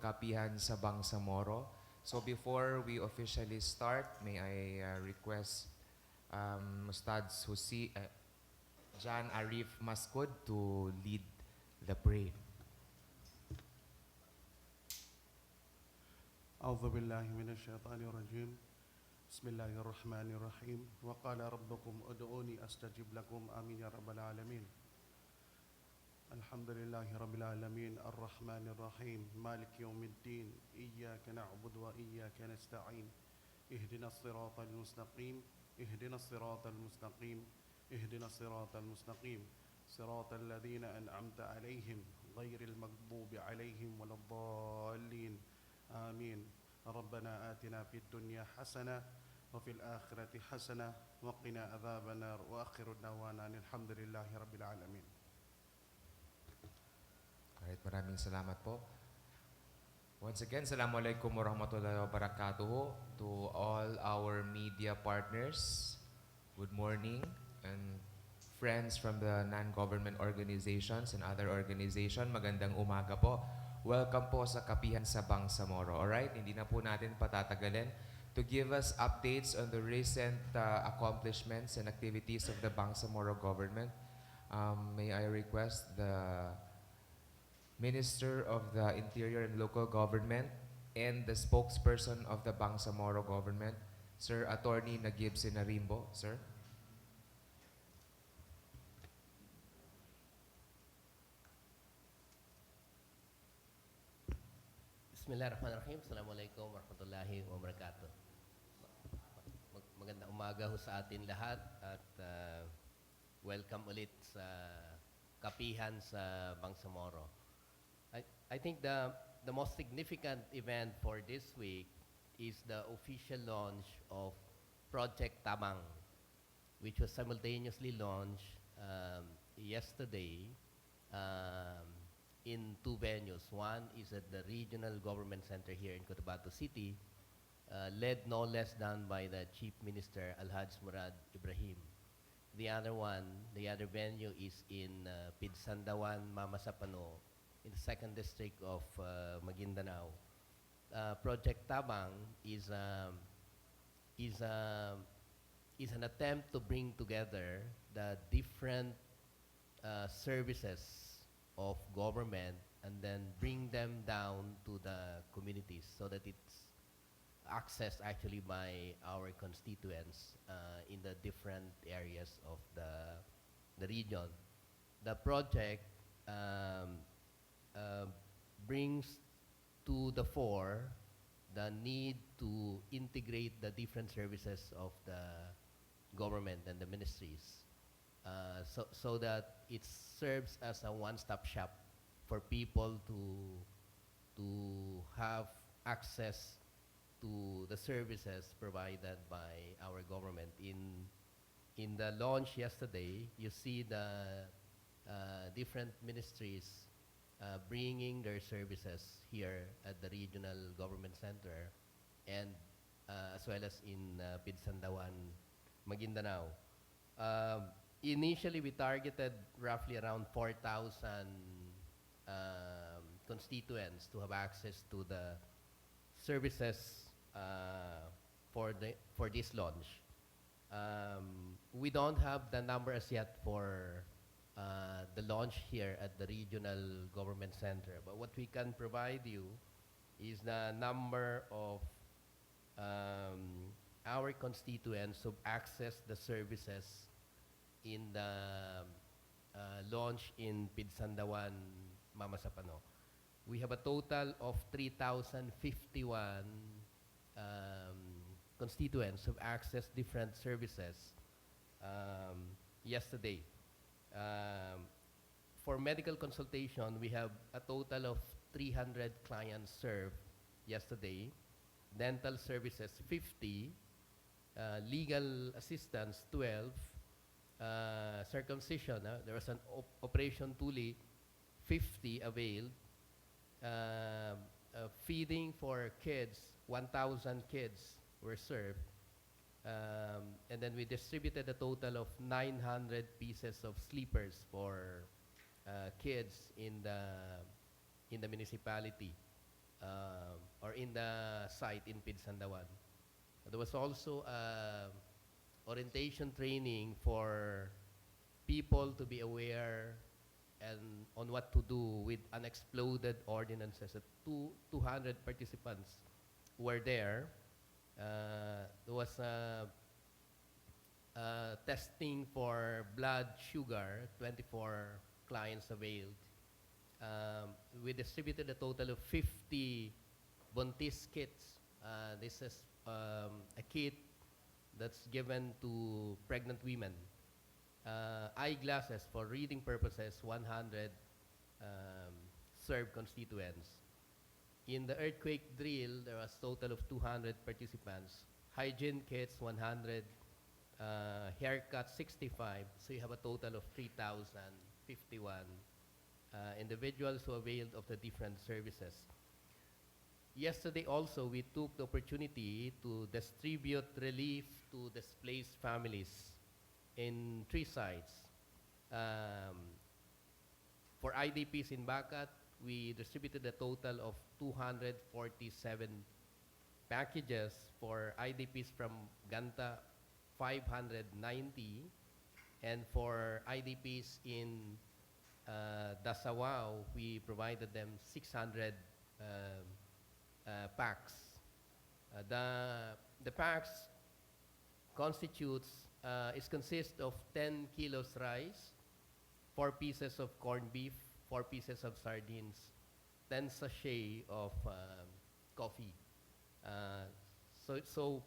Kapihan sa Bangsamoro. So before we officially start, may I request Ustads Jan Arif Maskud to lead the parade. أعوذ بالله من الشيطان الرجيم بسم الله الرحمن الرحيم وقال ربكم ادعوني أستجب لكم آمين يا رب العالمين الحمد لله رب العالمين الرحمن الرحيم مالك يوم الدين إياك نعبد وإياك نستعين اهدنا الصراط المستقيم اهدنا الصراط المستقيم اهدنا الصراط المستقيم صراط الذين أنعمت عليهم غير المغضوب عليهم ولا الضالين آمين ربنا آتنا في الدنيا حسنة وفي الآخرة حسنة وقنا عذاب النار وآخر دعوانا الحمد لله رب العالمين. Alright, maraming salamat po. Once again, Assalamualaikum warahmatullahi wabarakatuh to all our media partners. Good morning, and friends from the non-government organizations and other organizations. Magandang umaga po. Welcome po sa Kapihan sa Bangsamoro. Alright, hindi na po natin patatagalin. To give us updates on the recent accomplishments and activities of the Bangsamoro government, may I request the Minister of the Interior and Local Government and the spokesperson of the Bangsamoro government, Sir Attorney Nagib Sinarimbo. Sir. Bismillahirrahmanirrahim. Assalamualaikum warahmatullahi wabarakatuh. Magandang umaga ho sa atin lahat at welcome ulit sa Kapihan sa Bangsmoro. I think the most significant event for this week is the official launch of Project Tabang, which was simultaneously launched yesterday in two venues. One is at the Regional Government Center here in Cotabato City, led no less than by the Chief Minister Alhaj Murad Ibrahim. The other venue is in Pidsandawan, Mamasapano, in the 2nd District of Maguindanao. Project Tabang is an attempt to bring together the different services of government and then bring them down to the communities so that it's accessed actually by our constituents in the different areas of the region. The project brings to the fore the need to integrate the different services of the government and the ministries so that it serves as a one-stop shop for people to have access to the services provided by our government. In the launch yesterday, you see the different ministries bringing their services here at the Regional Government Center and as well as in Pidsandawan, Maguindanao. Initially, we targeted roughly around 4,000 constituents to have access to the services for this launch. We don't have the number as yet for the launch here at the Regional Government Center, but what we can provide you is the number of our constituents who access the services in the launch in Pidsandawan, Mamasapano. We have a total of 3,051 constituents who have accessed different services yesterday. For medical consultation, we have a total of 300 clients served yesterday. Dental services, 50. Legal assistance, 12. Circumcision, there was an operation Tuli, 50 availed. Feeding for kids, 1,000 kids were served. And then we distributed a total of 900 pieces of sleepers for kids in the municipality. or in the site in Pidsandawan. There was also orientation training for people to be aware and on what to do with unexploded ordinances. 200 participants were there. There was testing for blood sugar, 24 clients availed. We distributed a total of 50 Buntis kits. This is a kit that's given to pregnant women. Eyeglasses for reading purposes, 100 served constituents. In the earthquake drill, there was a total of 200 participants. Hygiene kits, 100. Haircut, 65. So you have a total of 3,051 individuals who availed of the different services. Yesterday also, we took the opportunity to distribute relief to displaced families in 3 sites. For IDPs in Bacat, we distributed a total of 247 packages. For IDPs from Ganta, 590. And for IDPs in Dasawao, we provided them 600 packs. The packs consists of 10 kilos rice, 4 pieces of corned beef, 4 pieces of sardines, 10 sachet of coffee. So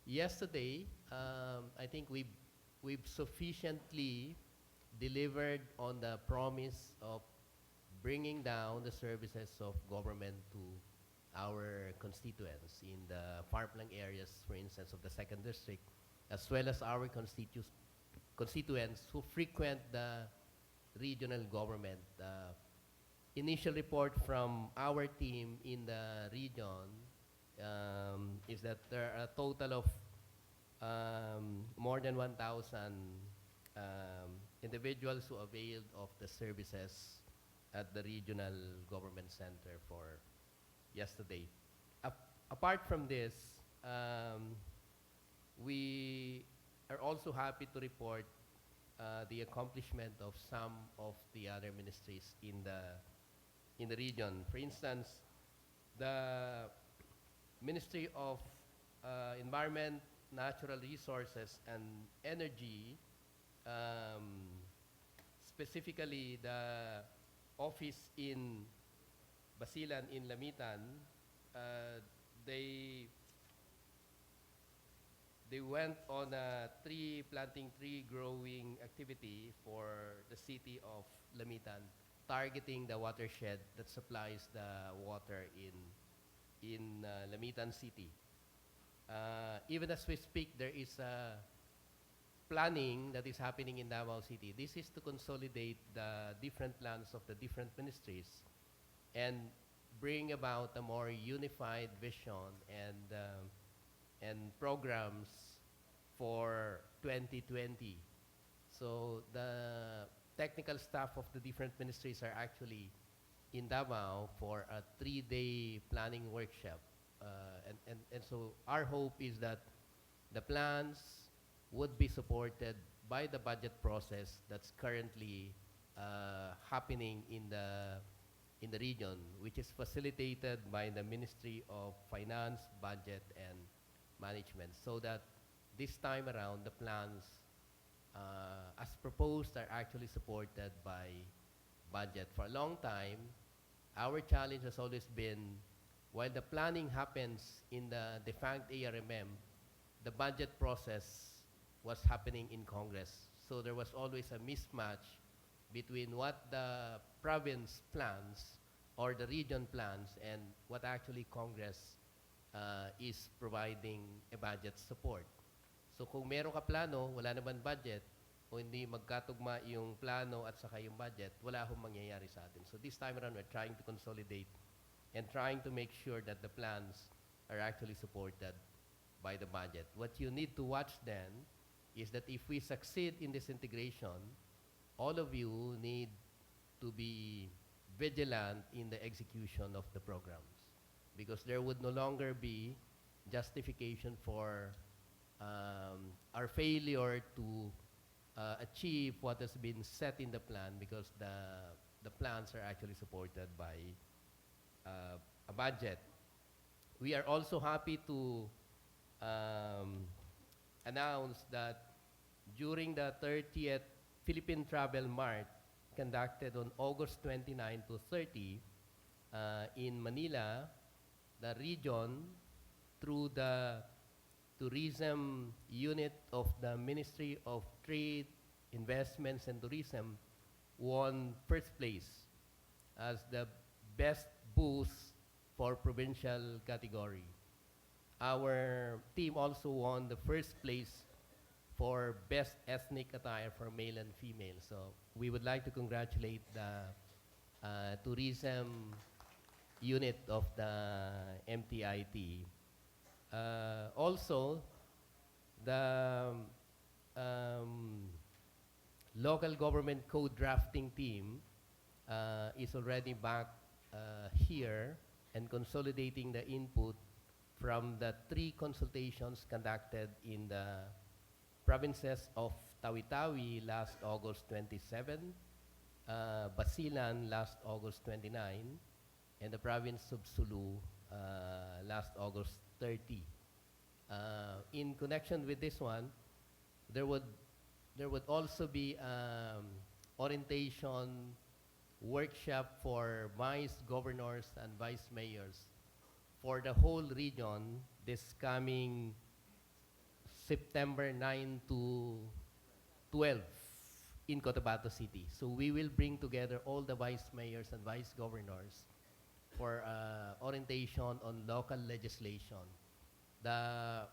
yesterday, I think we've sufficiently delivered on the promise of bringing down the services of government to our constituents in the farmland areas, for instance, of the 2nd District, as well as our constituents who frequent the regional government. Initial report from our team in the region is that there are a total of more than 1,000 individuals who availed of the services at the regional government center for yesterday. Apart from this, we are also happy to report the accomplishment of some of the other ministries in the region. For instance, the Ministry of Environment, Natural Resources, and Energy, specifically the office in Basilan in Lamitan, they went on a tree growing activity for the city of Lamitan, targeting the watershed that supplies the water in Lamitan City. Even as we speak, there is a planning that is happening in Davao City. This is to consolidate the different plans of the different ministries and bring about a more unified vision and programs for 2020. So the technical staff of the different ministries are actually in Davao for a 3-day planning workshop. And so our hope is that the plans would be supported by the budget process that's currently happening in the region, which is facilitated by the Ministry of Finance, Budget, and Management, so that this time around the plans as proposed are actually supported by budget. For a long time, our challenge has always been, while the planning happens in the defunct ARMM, the budget process was happening in Congress. So there was always a mismatch between what the province plans or the region plans and what actually Congress is providing a budget support. So kung meron ka plano, wala naman budget, o hindi magkatugma yung plano at saka yung budget, wala akong mangyayari sa atin. So this time around, we're trying to consolidate and trying to make sure that the plans are actually supported by the budget. What you need to watch then is that if we succeed in this integration, all of you need to be vigilant in the execution of the programs. because there would no longer be justification for our failure to achieve what has been set in the plan, because the plans are actually supported by a budget. We are also happy to announce that during the 30th Philippine Travel Mart conducted on August 29 to 30 in Manila, the region, through the tourism unit of the Ministry of Trade, Investments and Tourism, won first place as the best booth for provincial category. Our team also won the first place for best ethnic attire for male and female. So we would like to congratulate the tourism unit of the MTIT. Also, the local government code drafting team is already back here and consolidating the input from the 3 consultations conducted in the provinces of Tawi-Tawi last August 27, Basilan last August 29, and the province of Sulu last August 30. In connection with this one, there would also be orientation workshop for vice governors and vice mayors for the whole region this coming September 9 to 12 in Cotabato City. So we will bring together all the vice mayors and vice governors for orientation on local legislation. The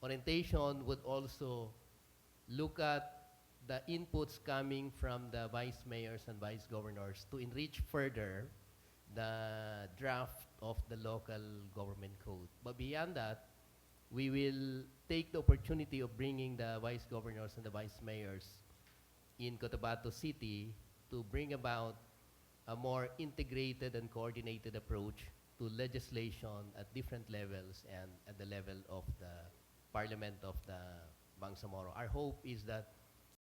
orientation would also look at the inputs coming from the vice mayors and vice governors to enrich further the draft of the local government code. But beyond that, we will take the opportunity of bringing the vice governors and the vice mayors in Cotabato City to bring about a more integrated and coordinated approach to legislation at different levels and at the level of the Parliament of the Bangsamoro. Our hope is that